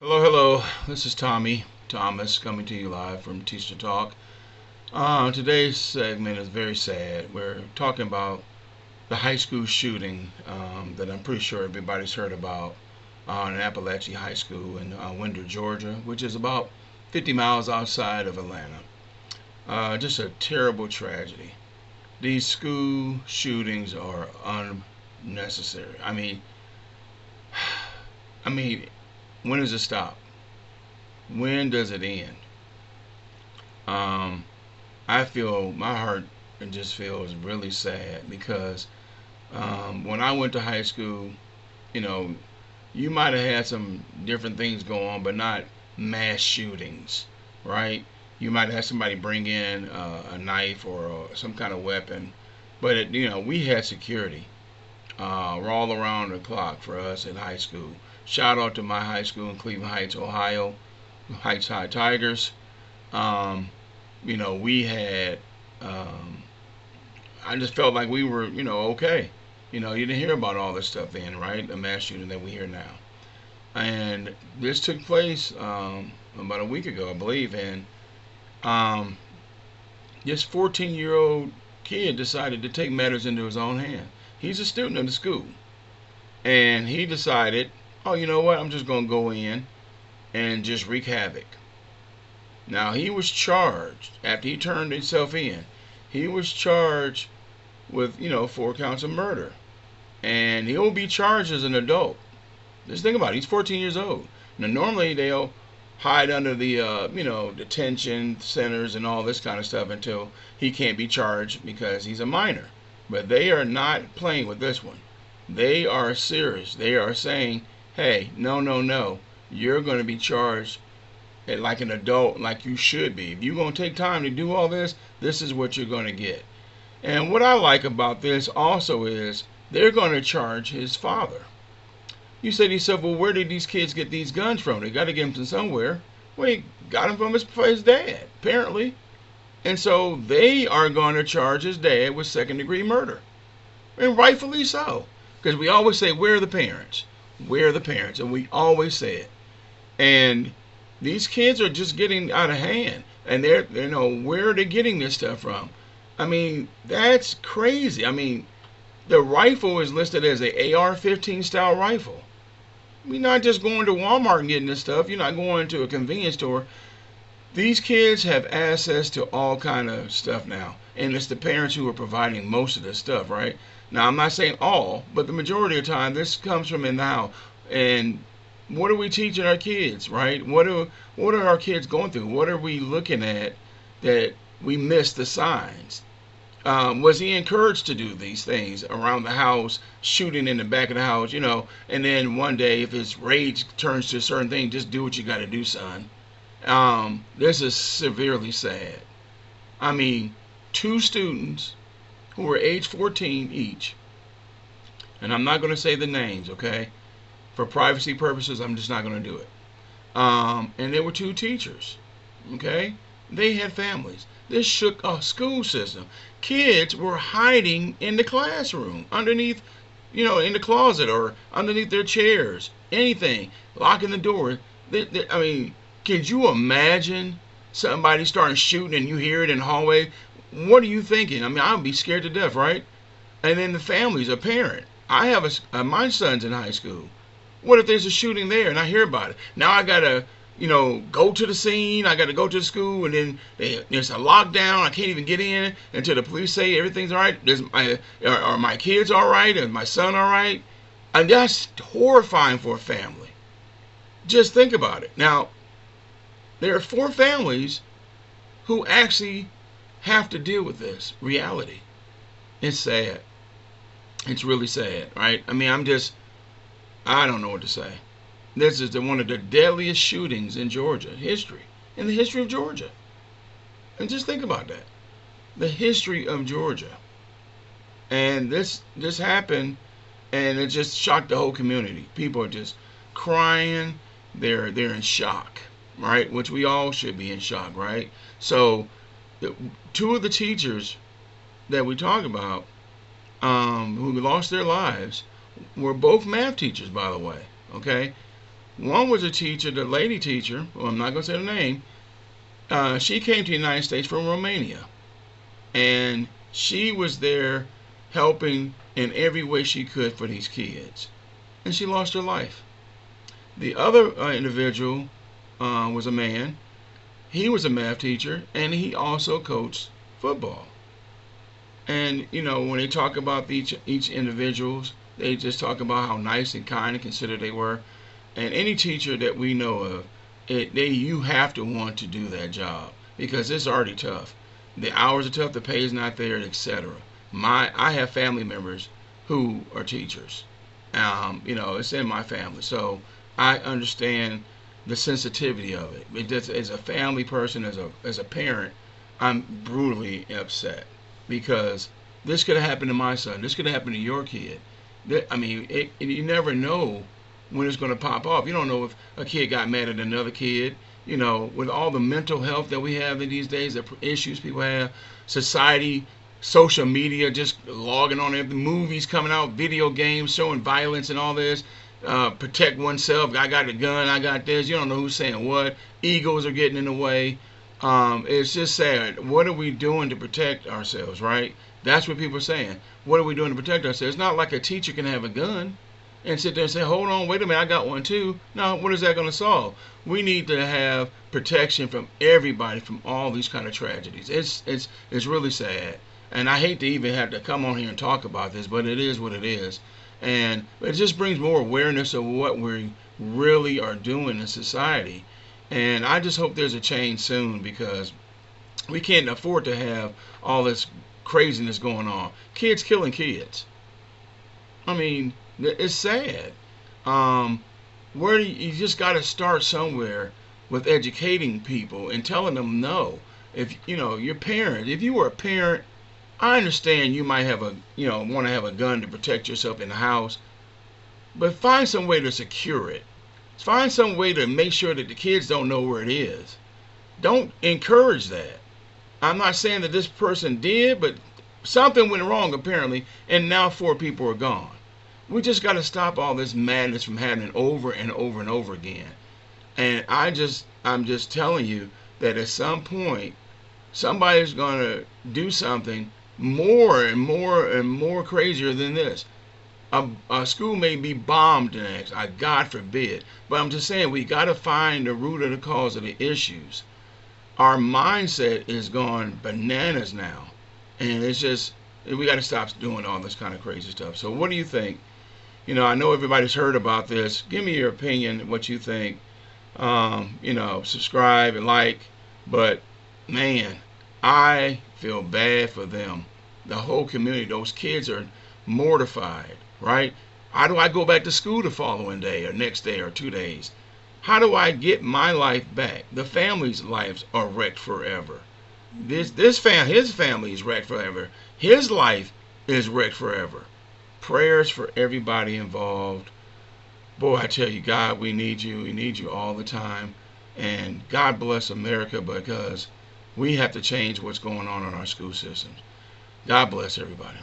Hello, hello. This is Tommy Thomas coming to you live from T-ster Talk. Today's segment is very sad. We're talking about the high school shooting that I'm pretty sure everybody's heard about in Apalachee High School in Winder, Georgia, which is about 50 miles outside of Atlanta. Just a terrible tragedy. These school shootings are unnecessary. I mean, when does it stop? When does it end? Um, I feel my heart just feels really sad because when I went to high school, you know, you might have had some different things go on, but not mass shootings, right? You might have somebody bring in a knife or some kind of weapon, but we had security all around the clock for us in high school. Shout out to my high school in Cleveland Heights, Ohio, Heights High Tigers. Um, we had. Um, I just felt like we were, okay. You didn't hear about all this stuff then, right? The mass shooting that we hear now, and this took place about a week ago, I believe, and um, this 14-year-old kid decided to take matters into his own hand. He's a student of the school, and he decided, oh, you know what? I'm just gonna go in and just wreak havoc. Now he was charged after he turned himself in. He was charged with 4 counts of murder, and he'll be charged as an adult. Just think about it. He's 14 years old. Now normally they'll hide under the detention centers and all this kind of stuff until he can't be charged because he's a minor. But they are not playing with this one. They are serious. They are saying, hey, no, no, no. You're going to be charged like an adult, like you should be. If you're going to take time to do all this, this is what you're going to get. And what I like about this also is they're going to charge his father. You say to yourself, well, where did these kids get these guns from? They got to get them from somewhere. Well, he got them from his dad, apparently. And so they are going to charge his dad with second-degree murder. And rightfully so. Because we always say, where are the parents? Where are the parents? And we always say it. And these kids are just getting out of hand. And where are they getting this stuff from? I mean, that's crazy. I mean, the rifle is listed as a AR-15 style rifle. We're not just going to Walmart and getting this stuff. You're not going to a convenience store. These kids have access to all kind of stuff now, and it's the parents who are providing most of this stuff, right? Now, I'm not saying all, but the majority of the time, this comes from in the house. And what are we teaching our kids, right? What are our kids going through? What are we looking at that we miss the signs? Was he encouraged to do these things around the house, shooting in the back of the house, and then one day if his rage turns to a certain thing, just do what you got to do, son. This is severely sad. I mean, 2 students who were age 14 each, and I'm not going to say the names, okay? For privacy purposes, I'm just not going to do it. And there were 2 teachers, okay? They had families. This shook a school system. Kids were hiding in the classroom, underneath, in the closet or underneath their chairs, anything, locking the door. I mean, can you imagine somebody starting shooting and you hear it in the hallway? What are you thinking? I mean, I would be scared to death, right? And then the family's a parent. I have my son's in high school. What if there's a shooting there and I hear about it? Now I gotta, go to the scene. I gotta go to the school, and then there's a lockdown. I can't even get in until the police say everything's all right. Are my kids all right? Is my son all right? And that's horrifying for a family. Just think about it. Now, there are 4 families who actually have to deal with this reality. It's sad. It's really sad, right? I mean, I don't know what to say. This is one of the deadliest shootings in Georgia history, in the history of Georgia. And just think about that. The history of Georgia. And this happened, and it just shocked the whole community. People are just crying. They're in shock, right? Which we all should be in shock, right? So 2 of the teachers that we talk about who lost their lives were both math teachers, by the way, okay? One was a teacher, the lady teacher, well, I'm not going to say the name. She came to the United States from Romania, and she was there helping in every way she could for these kids, and she lost her life. The other individual was a man. He was a math teacher, and he also coached football. And when they talk about each individuals, they just talk about how nice and kind and considerate they were. And any teacher that we know of, you have to want to do that job because it's already tough. The hours are tough, the pay is not there, etc. I have family members who are teachers. It's in my family, so I understand the sensitivity of it. As a family person, as a parent, I'm brutally upset because this could have happened to my son. This could have happened to your kid. You never know when it's going to pop off. You don't know if a kid got mad at another kid. With all the mental health that we have in these days, the issues people have, society, social media, just logging on every movies coming out, video games showing violence and all this. Protect oneself. I got a gun. I got this. You don't know who's saying what. Egos are getting in the way. It's just sad. What are we doing to protect ourselves, right? That's what people are saying. What are we doing to protect ourselves? It's not like a teacher can have a gun and sit there and say, hold on, wait a minute, I got one too. No, what is that going to solve? We need to have protection from everybody from all these kind of tragedies. It's really sad. And I hate to even have to come on here and talk about this, but it is what it is. And it just brings more awareness of what we really are doing in society. And I just hope there's a change soon because we can't afford to have all this craziness going on. Kids killing kids. It's sad. Where you just got to start somewhere with educating people and telling them no. If your parent, if you were a parent, I understand you might have want to have a gun to protect yourself in the house, but find some way to secure it. Find some way to make sure that the kids don't know where it is. Don't encourage that. I'm not saying that this person did, but something went wrong apparently, and now 4 people are gone. We just got to stop all this madness from happening over and over and over again. And I'm just telling you that at some point, somebody's going to do something more and more and more crazier than this. A school may be bombed next, God forbid. But I'm just saying we got to find the root of the cause of the issues. Our mindset is gone bananas now. And it's just, we got to stop doing all this kind of crazy stuff. So what do you think? I know everybody's heard about this. Give me your opinion, what you think. Subscribe and like. But, man, I feel bad for them. The whole community, those kids are mortified, right? How do I go back to school the following day or next day or 2 days? How do I get my life back? The family's lives are wrecked forever. His family is wrecked forever. His life is wrecked forever. Prayers for everybody involved. Boy, I tell you, God, we need you. We need you all the time. And God bless America because we have to change what's going on in our school systems. God bless everybody.